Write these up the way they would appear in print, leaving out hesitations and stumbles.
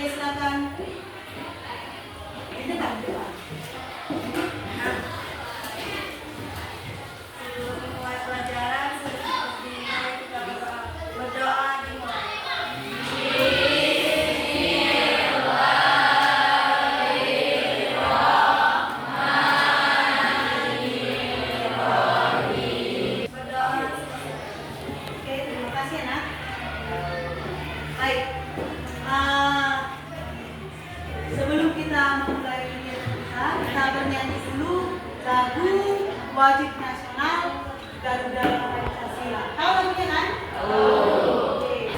silakan. Ini kan doa. Nah, sebelum mulai pelajaran, seperti kita berdoa dimulai. Sebelum kita memulai kegiatan kita bernyanyi dulu lagu wajib nasional Garuda Pancasila. Tahu lagunya kan? Oke.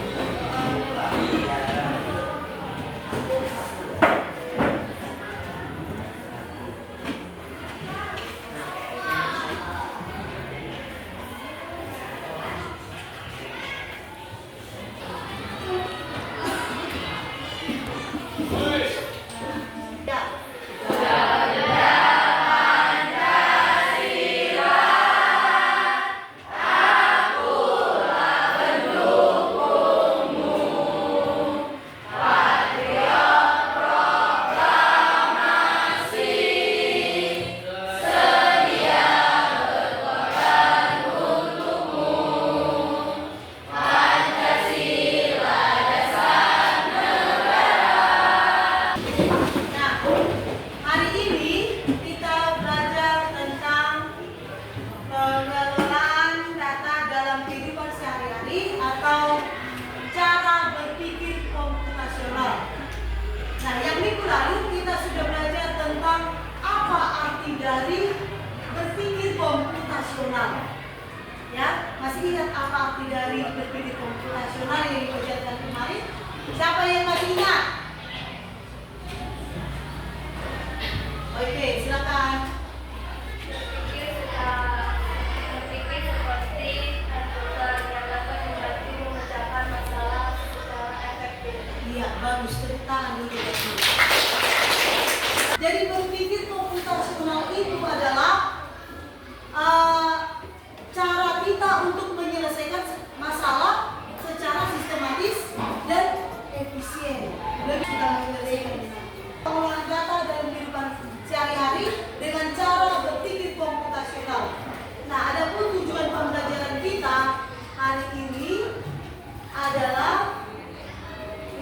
Dari berpikir komputasional, ya, masih ingat apa arti dari berpikir komputasional yang diajarkan kemarin? Siapa yang masih ingat? Oke, silakan. Berpikir seperti komputer yang dapat membantu memecahkan masalah secara efektif. Iya, bagus, tepuk tangan dulu. Jadi berpikir komputasional itu adalah cara kita untuk menyelesaikan masalah secara sistematis dan efisien. Lebih kita menyelesaikan pengolahan data dalam kehidupan sehari-hari dengan cara berpikir komputasional. Nah, adapun tujuan pembelajaran kita hari ini adalah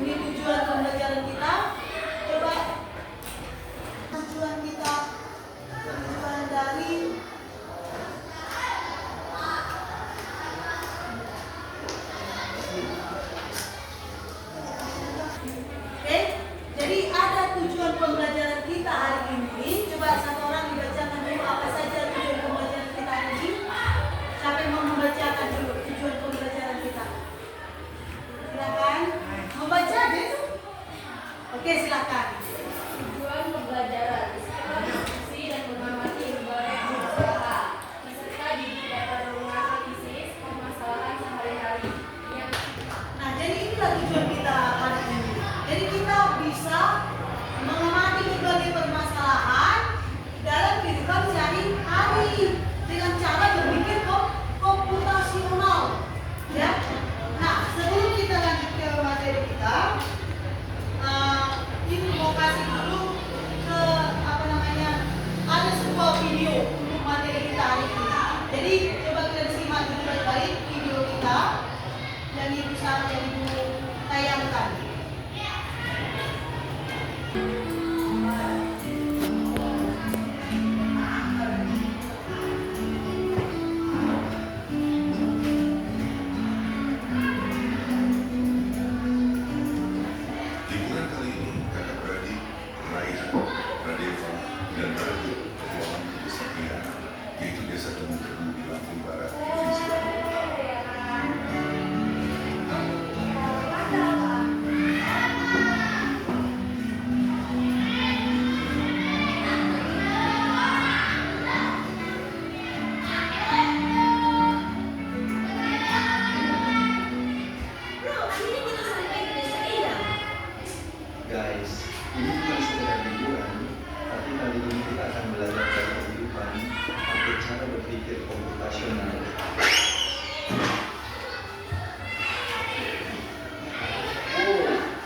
tujuan pembelajaran kita. Coba tujuan dari jadi ada tujuan pembelajaran kita hari ini. Coba satu orang dibacakan dulu apa saja tujuan pembelajaran kita hari ini. Siapa yang mau membacakan dulu tujuan pembelajaran kita? Silakan membaca deh. Oke, silakan. Tujuan pembelajaran diskusi dan mengamati berbagai masalah serta didik dapat menganalisis permasalahan sehari-hari. Nah, jadi inilah tujuan kita hari ini. Jadi kita bisa mengamati berbagai permasalahan dalam kehidupan sehari-hari dengan cara berpikir komputasional, ya. Nah, sebelum kita lanjut ke materi kita, ini mau kasih dulu ke ada sebuah video untuk materi kita hari ini. Jadi coba kalian simak dulu baik-baik video kita yang ibu tayangkan.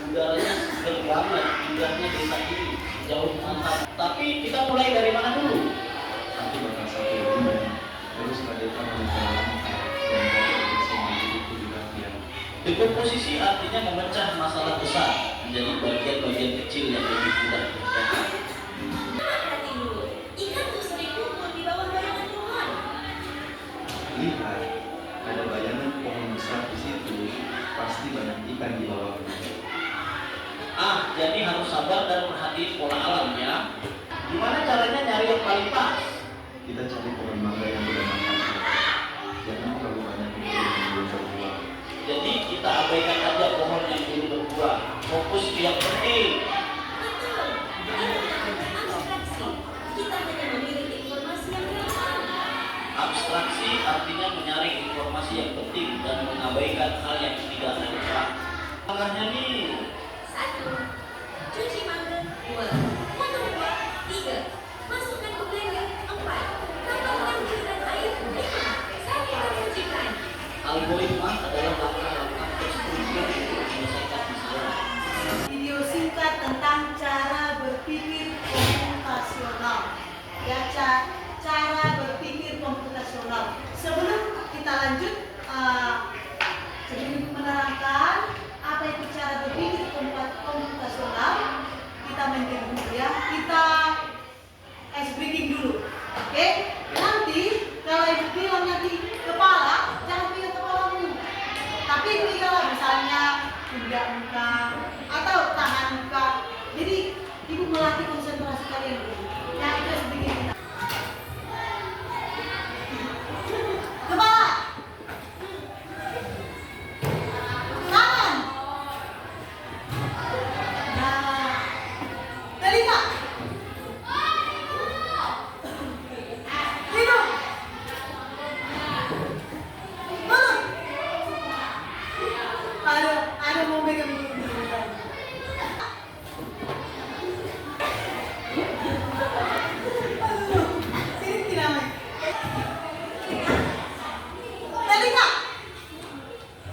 udaranya seger banget. menghadirkan pemikiran lengkap dan dapat bersama itu juga yang Dekomposisi artinya memecah masalah besar menjadi bagian-bagian kecil yang lebih mudah dikerjakan. Perhati dulu, ikan tuh sering kumpul di bawah bayangan pohon. lihat ada bayangan pohon besar di situ, pasti banyak ikan di bawahnya. Jadi harus sabar dan perhatiin pola alam ya. Gimana caranya nyari yang paling pas? Kita cari pohon mangga yang sudah matang. Jangan terlalu banyak itu yang belum berbuah. Jadi kita abaikan aja pohon yang belum berbuah. Fokus ke yang penting. Betul, ini bukan abstraksi. Kita hanya memilih informasi yang relevan. Abstraksi artinya menyaring informasi yang penting dan mengabaikan hal yang tidak relevan. Makanya nih, 1. Cuci mangga. 2. Potong buah. 3. Masukkan ke blender. 4. Tambahkan giliran air. 5. Sampai tersajikan. algoritma adalah langkah-langkah terstruktur untuk menyelesaikan masalah. Video singkat tentang cara berpikir komputasional. Ya, cara berpikir komputasional. Sebelum kita lanjut, sebelum menerangkan apa itu cara berpikir komputasional, kita main game dulu ya. Kita ice breaking dulu, oke? Nanti kalau ibu bilang nanti kepala, jangan pegang kepalamu, tapi peganglah misalnya pundak muka atau tangan muka. Jadi ibu melatih konsentrasi kalian dulu. Ya, itu ice breaking kita. Kepala, tangan, nah, telinga, hidung, mulut. Ada mau megang dulu. Sini tidak main. Telinga,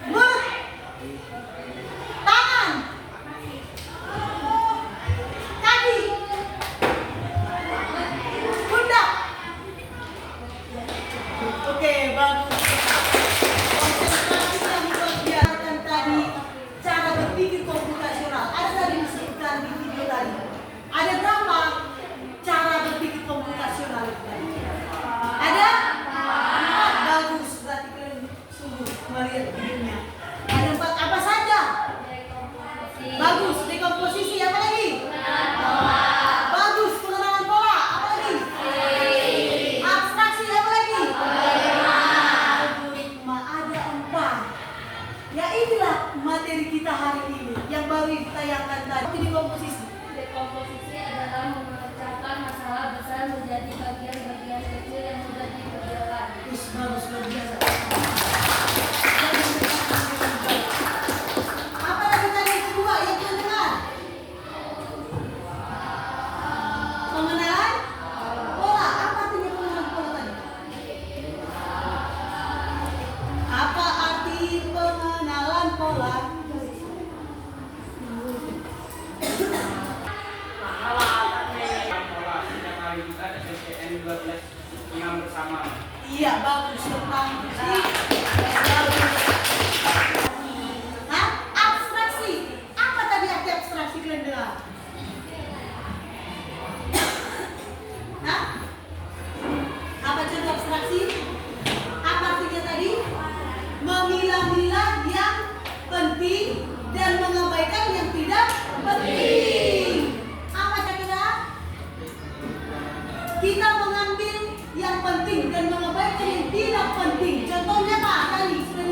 mulut, tangan, kaki, pundak. Oke, bagus. Konsentrasi yang diperlihatkan tadi, cara berpikir komputasional. Ada tadi disebutkan di video tadi. Ada berapa cara berpikir komputasional itu tadi? Ada? 4. Bagus, berarti kalian sungguh melihat videonya. Ada 4 apa saja? Bagus, dekomposisi apa lagi? Bagus, pengenalan pola apa lagi? Abstraksi apa lagi? Algoritma ada 4. Ya inilah materi kita hari ini yang baru ditayangkan tadi. Dekomposisi. Dekomposisi adalah memecahkan masalah besar menjadi bagian-bagian kecil yang mudah dikerjakan. Bagus, luar biasa. Apa lagi tadi yang kedua yang kalian dengar? Pengenalan pola. Apa artinya pengenalan pola tadi? Apa arti pengenalan pola? Iya, bagus tentang abstraksi. Apa tadi arti abstraksi kalian dengar? Hah? Apa contoh abstraksi? Apa artinya tadi? Memilah-milah yang penting dan mengabaikan yang tidak penting. Apa kira-kira? Kita mengambil yang penting dan mengabaikan yang tidak penting. Contohnya apa? Tadi sudah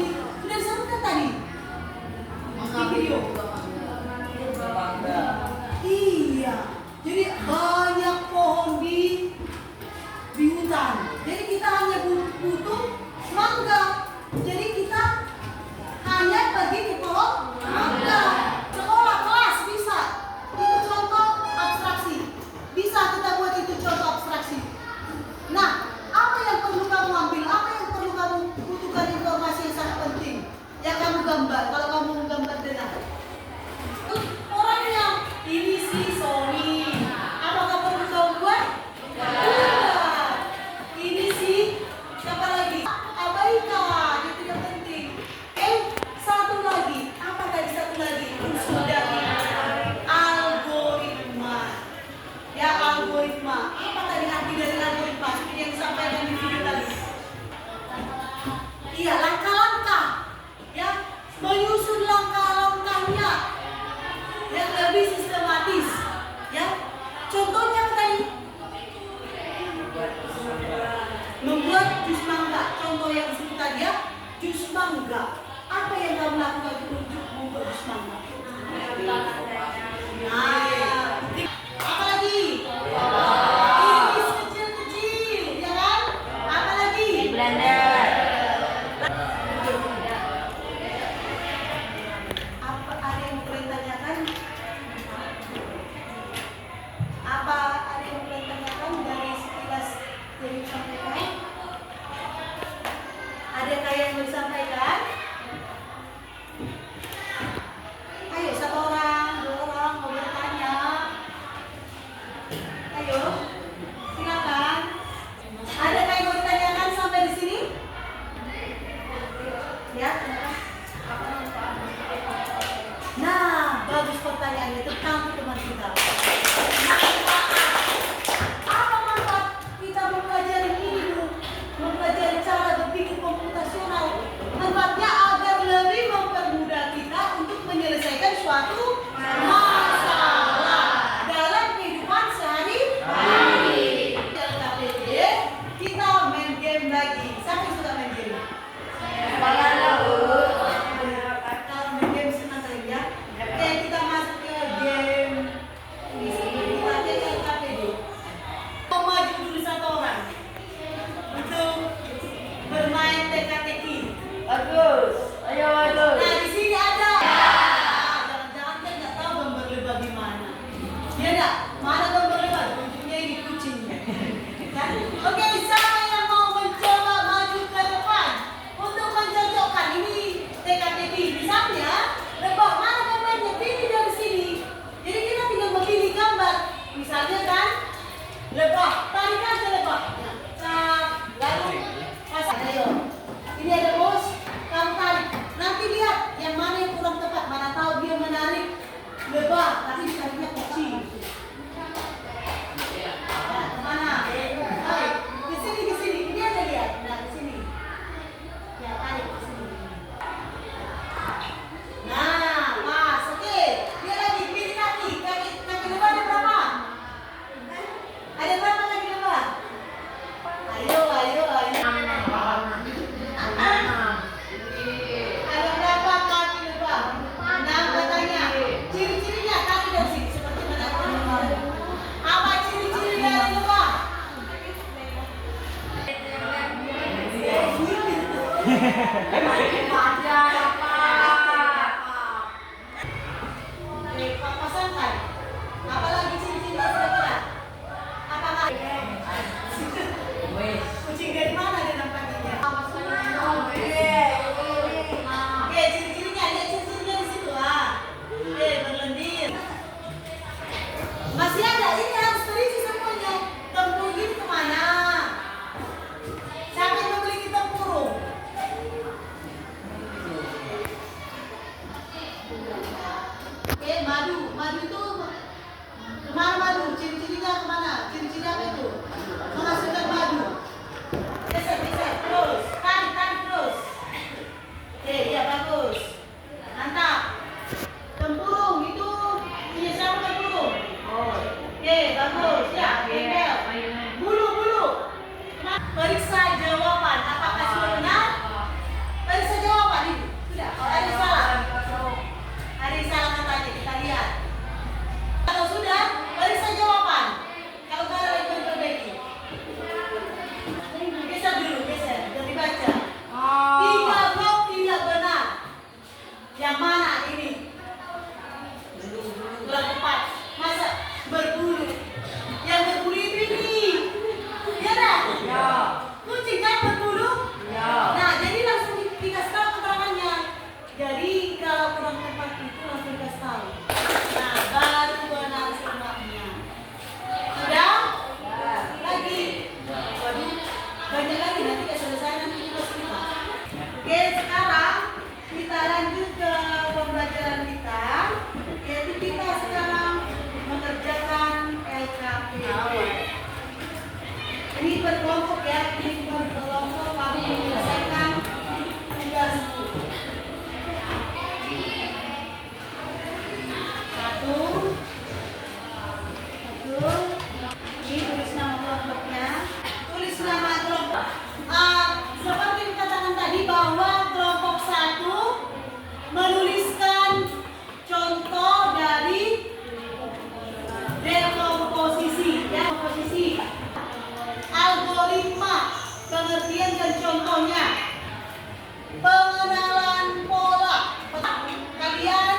Iya, langkah-langkah, ya, menyusun langkah-langkahnya yang lebih sistematis, ya. Contohnya tadi membuat jus mangga. Contoh yang disebut tadi ya, jus mangga. Apa yang kamu lakukan untuk membuat jus mangga? Nah, apa lagi? Iris kecil-kecil, ya kan? Apa lagi? Blender. Apa ada yang mau kalian tanyakan? Apa ada yang mau kalian tanyakan dari sekilas yang disampaikan? Adakah yang mau disampaikan? Ayo, satu orang, dua orang mau bertanya. Ayo, silakan. Adakah yang mau ditanyakan sampai di sini? Ya. Nah, bagus pertanyaannya tentang teman kita. Apa manfaat kita mempelajari ini, Bu? Mempelajari cara berpikir komputasional. Manfaatnya agar lebih mempermudah kita untuk menyelesaikan suatu masalah dalam kehidupan sehari-hari. Dalam KPD, kita main game lagi. Siapa yang suka main game? Kalau main game senang kali ya. Oke, kita masuk ke game. Di sini kita ke KPD. Mau maju dulu satu orang untuk bermain teka-teki. Bagus. Ayo, bagus. Nah, di sini ada. Jangan-jangan kan nggak tahu gambar lebah di mana. Ya enggak? Mana gambar lebah? Ujungnya ini kucingnya. Kan? Oke, siapa yang mau mencoba maju ke depan untuk mencocokkan ini teka-teki? Misalnya, lebah mana gambarnya? Pilih dari sini. Jadi kita tinggal memilih gambar. Misalnya kan, lebah. Tarik aja lebah. Nah, lalu pasang. Ayo. Ini ada bos. Kamu tarik. Nanti lihat yang mana yang kurang tepat. Mana tahu dia menarik lebah, tapi ditariknya kucing. Nah, kemana? Tarik. Ke sini, ke sini. Ini ada lihat. Nah, ke sini. Ya, tarik ke sini. Nah, pas. Oke. Dia lagi pilih kaki. Kaki lebah ada berapa? Ada berapa kaki lebah? Ayo, ayo, ayo. Ada berapa kaki lebah? 6 katanya. Ciri-cirinya kaki dari sini seperti mana kemarin. Apa ciri-ciri dari lebah? Oke, pasangkan. Apalagi ciri-cirinya kira-kira? Apakah kucing dari mana dia nampaknya? Oke, ciri-cirinya, lihat ciri-cirinya di situ ah. Oke, berlendir. Masih ada, ini harus terisi semuanya. Tempurung ini kemana? Siapa yang membeli tempurung? dan contohnya. Pengenalan pola. Kalian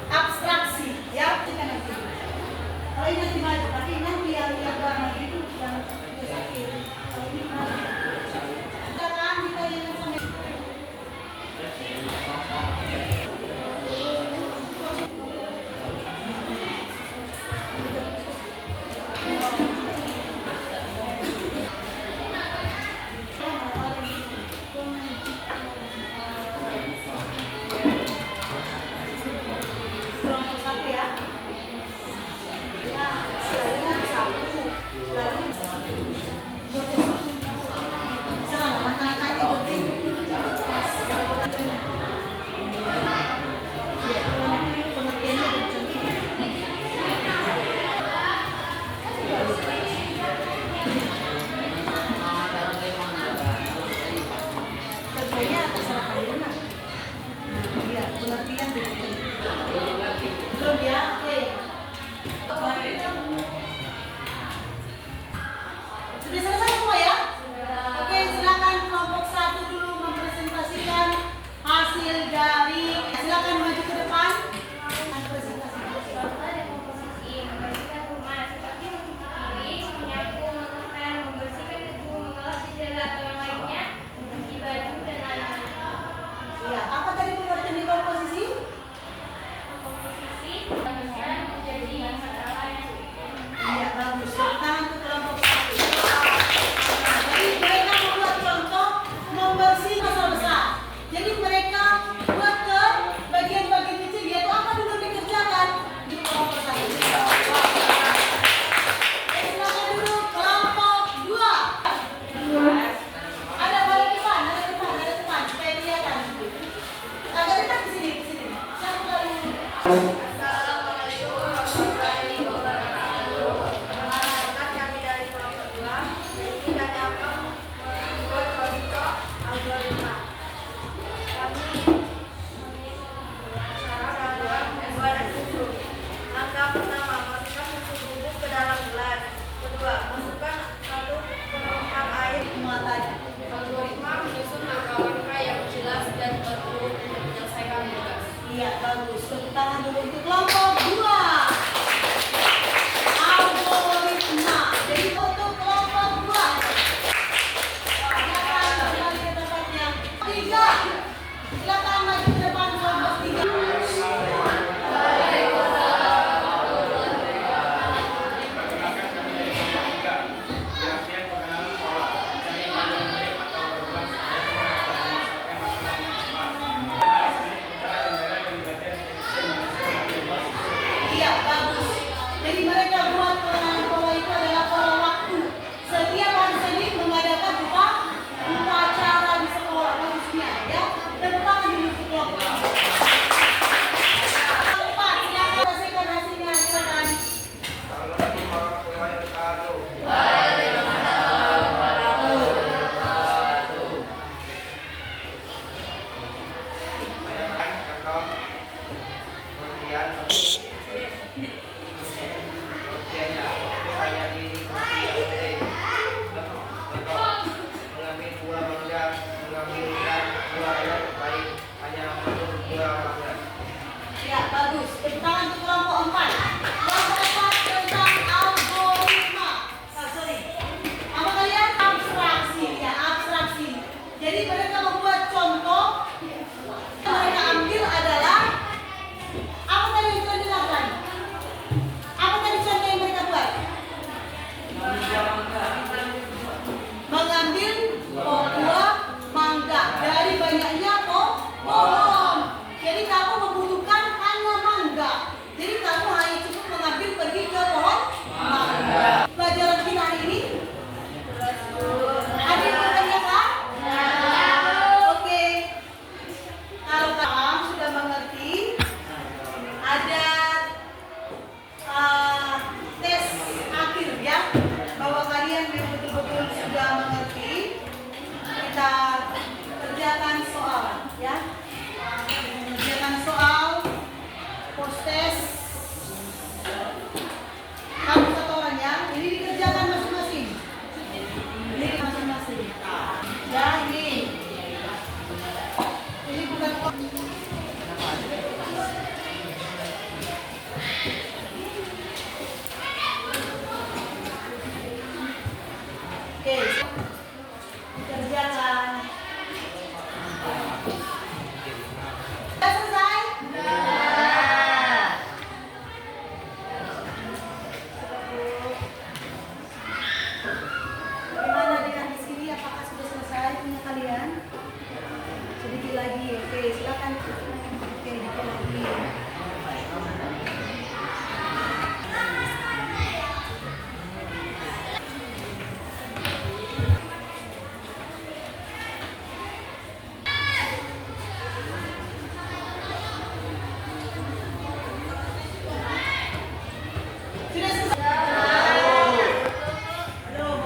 abstraksi ya, kita nanti. Kalau ini nanti maju, tapi nanti yang gambar itu yang sakit. Kalau ini maju. Jangan kita yang sampai. Kelompok satu ya. Ya, selain satu. Lalu sekarang anak-anak ikutin. Pengertiannya bercontoh. Kerjanya terserah kalian lah. Iya, pengertian begitu. Belum ya? Oke. Sudah selesai semua ya? Oke, silakan kelompok satu dulu mempresentasikan hasil dari. Silakan maju ke depan. Membersihkan rumah seperti mencuci piring, menyapu, mengepel, membersihkan gedung, mengelap jendela atau yang lainnya, mencuci baju dan lain-lain. Iya, apa tadi pengertian di komposisi? Komposisi manusia menjadi masalah yang Iya, bagus. Tepuk tangan untuk kelompok satu. Jadi mereka membuat contoh membersih masalah besar. Jadi mereka buat ke bagian-bagian kecil, yaitu apa dulu dikerjakan di kelompok satu. Silakan dulu kelompok dua. Ada balik depan, ada depan, supaya kelihatan. Agak dekat ke sini, ke sini. Siapa dulu? Assalamualaikum warahmatullahi wabarakatuh. Perkenalkan kami dari kelompok 2. Kita dapat membuat contoh algoritma. Kami cara dalam membuat susu. Langkah pertama, masukkan susu bubuk ke dalam gelas. Kedua, masukkan satu perempat air Muatannya. algoritma menyusun langkah-langkah yang jelas dan terurut untuk menyelesaikan tugas. Iya, bagus. Tepuk tangan dulu untuk kelompok dua. Algoritma. Jadi untuk kelompok dua. Silakan kembali ke tempatnya. Tiga. Silakan maju ke depan kelompok tiga. Iya, bagus. Jadi mereka buat pengenalan pola itu adalah pola waktu. Setiap hari Senin mengadakan upacara di sekolah khususnya, ya. Tepuk tangan dulu untuk kelompok. Empat, silakan saksikan hasilnya, silakan. Ya, bagus. Tepuk tangan untuk kelompok 4. Kelompok 4 tentang algoritma. Apa kalian? Abstraksi. Ya, abstraksi. Jadi mereka membuat contoh. Yang mereka ambil adalah apa tadi yang sudah dilakukan? Apa tadi contoh yang mereka buat? Mengambil buah mangga dari banyaknya pohon. Jadi kamu membutuhkan hanya mangga. Jadi kamu hanya cukup mengambil pergi ke pohon mangga. Pelajaran kita hari ini ada yang bertanyakan? Oke. Kalau kamu sudah mengerti, ada tes akhir ya, bahwa kalian betul-betul sudah mengerti. Kita kerjakan soal ya. Kerjakan soal post test. Kamu satu orang ya. Ini dikerjakan masing-masing.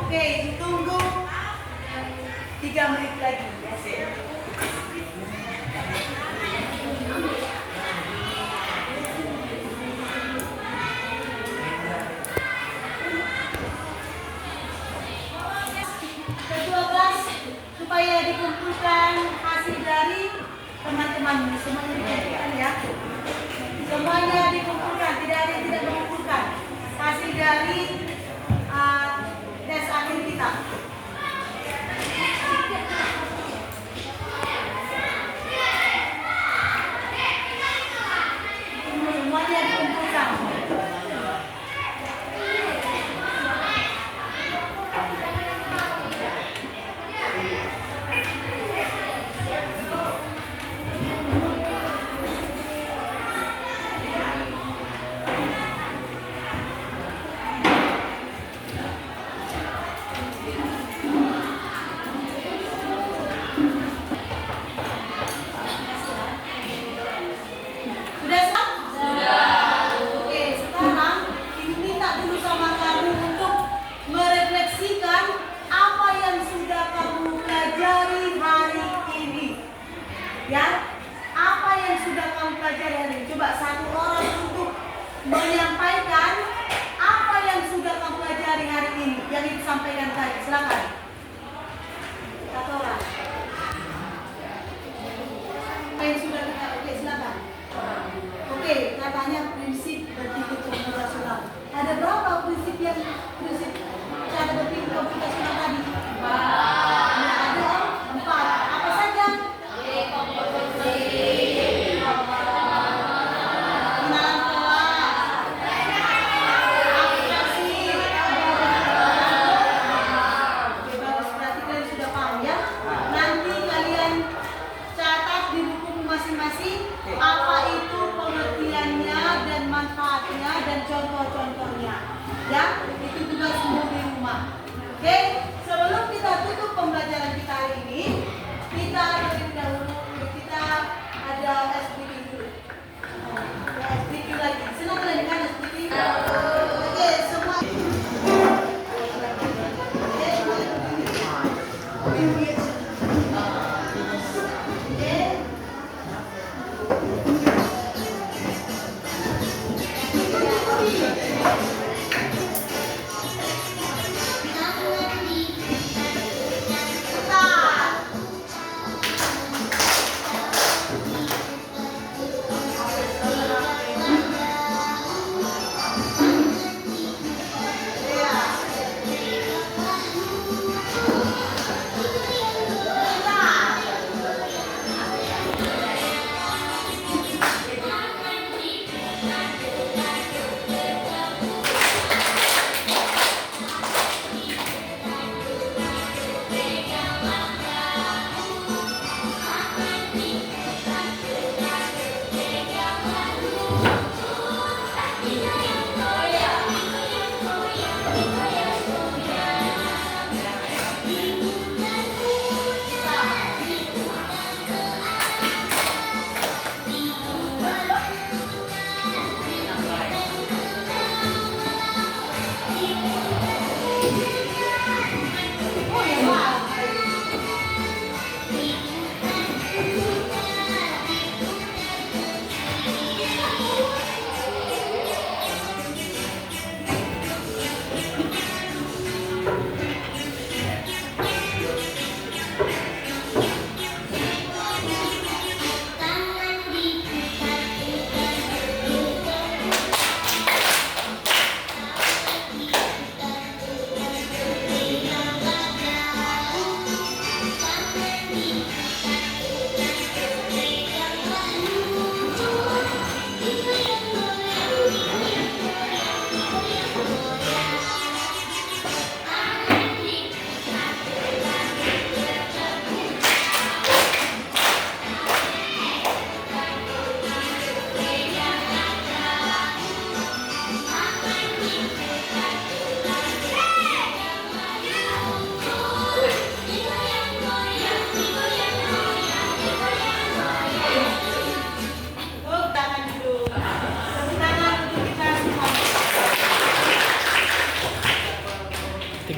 Oke, ditunggu 3 menit lagi. Ke-12 supaya dikumpulkan hasil dari teman-teman semuanya ya. Semuanya dikumpulkan, tidak ada yang tidak mengumpulkan hasil dari tes akhir kita. Semuanya dikumpulkan. Sudah sah? Sudah. Oke, sekarang Ibu minta dulu sama kamu untuk merefleksikan apa yang sudah kamu pelajari hari ini. Ya, apa yang sudah kamu pelajari hari ini? Coba satu orang untuk menyampaikan apa yang sudah kamu pelajari hari ini yang disampaikan tadi. Silakan. Satu orang. Apa yang sudah kita? Oke, silakan. Oke, katanya prinsip berpikir komputasional. Ada berapa prinsip cara berpikir komputasional tadi? 4. Ada 4. Apa saja? Kenalan pola, aplikasi. Oke, bagus. Berarti kalian sudah paham ya. Nanti kalian catat di buku masing-masing apa itu pengertiannya dan manfaatnya dan contoh-contohnya. Ya, itu tugasmu di rumah. Oke, sebelum kita tutup pembelajaran kita hari ini, kita terlebih dahulu kita ada SPT dulu. Ada SPT lagi. Senang kalian kan SPT? Oke, semua.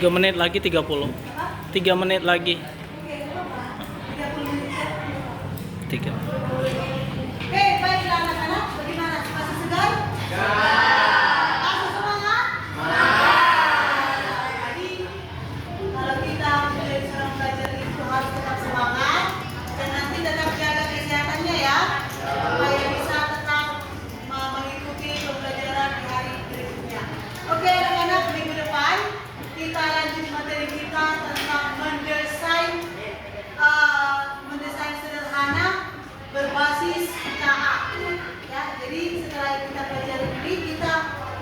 3 menit lagi 30. 3 menit lagi. Oke, apa? 30 menit ya. 3. Oke, baiklah anak-anak, bagaimana? Masih segar? Masih semangat? Jadi, kalau kita menjadi seorang pelajar itu harus tetap semangat dan nanti tetap jaga kesehatannya ya, supaya bisa tetap mengikuti pembelajaran di hari berikutnya. Oke, anak-anak, minggu depan kita lanjut materi kita tentang mendesain sederhana berbasis KA. Ya, jadi setelah kita pelajari ini, kita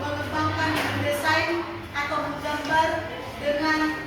mengembangkan mendesain atau menggambar dengan